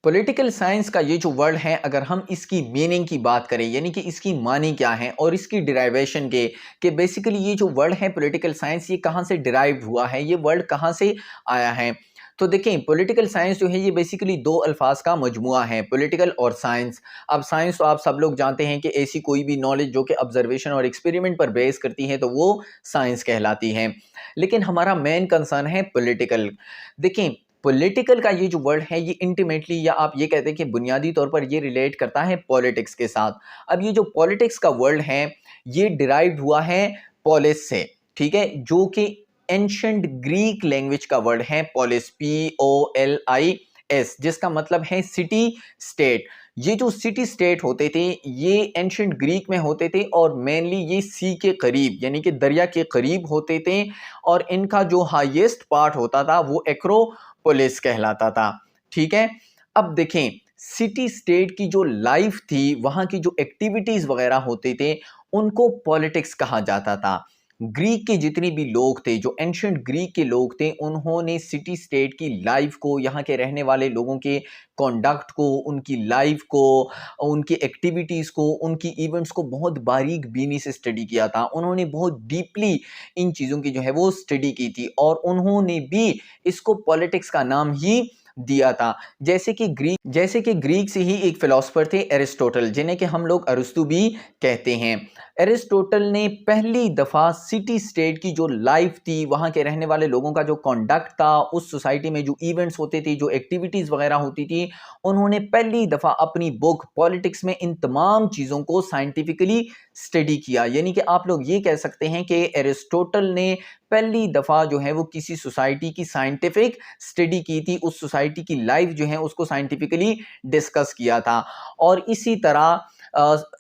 Political science का ये जो वर्ड है, अगर हम इसकी मीनिंग की बात करें, यानी कि इसकी मानी क्या है और इसकी डिराइवेशन के कि बेसिकली ये जो वर्ड है पॉलिटिकल साइंस, ये कहाँ से डिराइव हुआ है, ये वर्ड कहाँ से आया है। तो देखें, पॉलिटिकल साइंस जो है ये बेसिकली दो अल्फाज का मजमुआ है, पॉलिटिकल और साइंस। अब साइंस तो आप सब लोग जानते हैं कि ऐसी कोई भी नॉलेज जो कि ऑब्जर्वेशन और एक्सपेरिमेंट पर बेस करती है तो वो साइंस कहलाती है। लेकिन हमारा मेन कंसर्न है पॉलिटिकल। देखें, पॉलिटिकल का ये जो वर्ड है ये इंटीमेटली, या आप ये कहते हैं कि बुनियादी तौर पर ये रिलेट करता है पॉलिटिक्स के साथ। अब ये जो पॉलिटिक्स का वर्ड है ये डिराइव्ड हुआ है पॉलिस से, ठीक है, जो कि एंशंट ग्रीक लैंग्वेज का वर्ड है पॉलिस, POLIS, जिसका मतलब है सिटी स्टेट। ये जो सिटी स्टेट होते थे ये एंशंट ग्रीक में होते थे और मेनली ये सी के करीब यानी कि दरिया के करीब होते थे, और इनका जो हाईएस्ट पार्ट होता था वो एक्रोपोलिस कहलाता था, ठीक है। अब देखें, सिटी स्टेट की जो लाइफ थी, वहां की जो एक्टिविटीज वगैरह होते थे, उनको पॉलिटिक्स कहा जाता था। ग्रीक के जितने भी लोग थे, जो एंशियंट ग्रीक के लोग थे, उन्होंने सिटी स्टेट की लाइफ को, यहाँ के रहने वाले लोगों के कॉन्डक्ट को, उनकी लाइफ को, उनकी एक्टिविटीज़ को, उनकी इवेंट्स को बहुत बारीक बीनी से स्टडी किया था। उन्होंने बहुत डीपली इन चीज़ों की जो है वो स्टडी की थी, और उन्होंने भी इसको पॉलिटिक्स का नाम ही दिया था। जैसे कि ग्रीक से ही एक फिलोसफर थे एरिस्टोटल, जिन्हें कि हम लोग अरस्तु भी कहते हैं। एरिस्टोटल ने पहली दफा सिटी स्टेट की जो लाइफ थी, वहां के रहने वाले लोगों का जो कॉन्डक्ट था, उस सोसाइटी में जो इवेंट्स होते थे, जो एक्टिविटीज वगैरह होती थी, उन्होंने पहली दफा अपनी बुक पॉलिटिक्स में इन तमाम चीजों को साइंटिफिकली स्टडी किया। यानी कि आप लोग ये कह सकते हैं कि एरिस्टोटल ने पहली दफा जो है वो किसी सोसाइटी की साइंटिफिक स्टडी की थी, उस सोसाइटी की लाइफ जो है उसको साइंटिफिकली डिस्कस किया था। और इसी तरह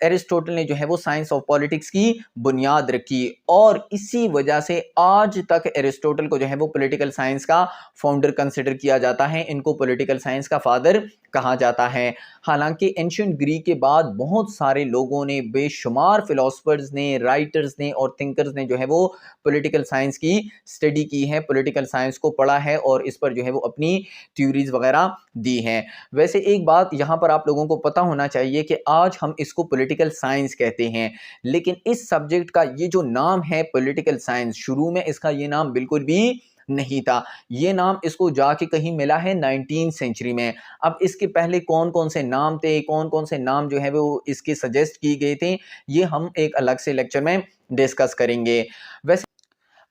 एरिस्टोटल ने जो है वो साइंस ऑफ पॉलिटिक्स की बुनियाद रखी, और इसी वजह से आज तक एरिस्टोटल को जो है वो पॉलिटिकल साइंस का फाउंडर कंसिडर किया जाता है। इनको पॉलिटिकल साइंस का फादर कहा जाता है। हालांकि एंशियंट ग्रीक के बाद बहुत सारे लोगों ने, बेशुमार फिलोसफर्स ने, राइटर्स ने और थिंकर्स ने जो है वो पॉलिटिकल साइंस की स्टडी की है, पॉलिटिकल साइंस को पढ़ा है और इस पर जो है वो अपनी थ्योरीज वगैरह दी हैं। वैसे एक बात यहाँ पर आप लोगों को पता होना चाहिए कि आज हम इसको पॉलिटिकल साइंस कहते हैं, लेकिन इस सब्जेक्ट का ये जो नाम है पॉलिटिकल साइंस, शुरू में इसका ये नाम बिल्कुल भी नहीं था। ये नाम इसको जाके कहीं मिला है 19th सेंचुरी में। अब इसके पहले कौन कौन से नाम थे, कौन कौन से नाम जो है वो इसके सजेस्ट किए गए थे, ये हम एक अलग से लेक्चर में डिस्कस करेंगे। वैसे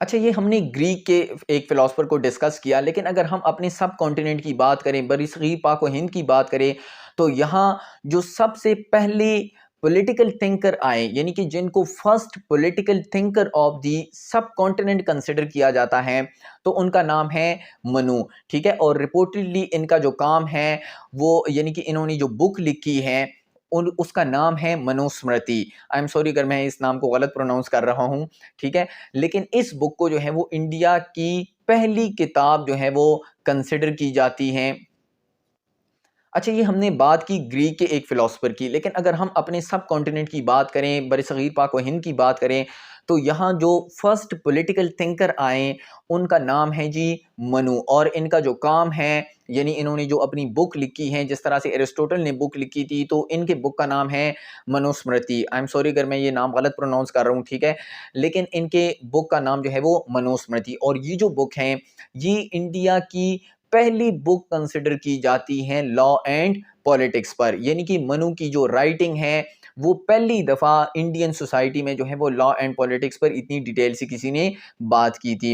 अच्छा, ये हमने ग्रीक के एक फिलोसफर को डिस्कस किया, लेकिन अगर हम अपने सब कॉन्टिनेंट की बात करें, बरसगीर पाक व हिंद की बात करें, तो यहाँ जो सबसे पहले पॉलिटिकल थिंकर आए, यानी कि जिनको first political thinker of the सब कॉन्टिनेंट कंसिडर किया जाता है, तो उनका नाम है मनु, ठीक है। और रिपोर्टेडली इनका जो काम है वो, यानी कि इन्होंने जो बुक लिखी है उसका नाम है मनुस्मृति। आई एम सॉरी अगर मैं इस नाम को गलत प्रोनाउंस कर रहा हूँ, ठीक है। लेकिन इस बुक को जो है वो इंडिया की पहली किताब जो है वो कंसिडर की जाती है। अच्छा, ये हमने बात की ग्रीक के एक फिलोसफर की, लेकिन अगर हम अपने सब कॉन्टिनेंट की बात करें, बरसगीर पाक व हिंद की बात करें, तो यहाँ जो फर्स्ट पॉलिटिकल थिंकर आए उनका नाम है जी मनु, और इनका जो काम है, यानी इन्होंने जो अपनी बुक लिखी है, जिस तरह से एरिस्टोटल ने बुक लिखी थी, तो इनके बुक का नाम है मनुस्मृति। आई एम सॉरी अगर मैं ये नाम गलत प्रोनाउंस कर रहा हूँ, ठीक है, लेकिन इनके बुक का नाम जो है वो मनुस्मृति। और ये जो बुक है ये इंडिया की पहली बुक कंसिडर की जाती है लॉ एंड पॉलिटिक्स पर, यानी कि मनु की जो राइटिंग है वो पहली दफा इंडियन सोसाइटी में जो है वो लॉ एंड पॉलिटिक्स पर इतनी डिटेल से किसी ने बात की थी।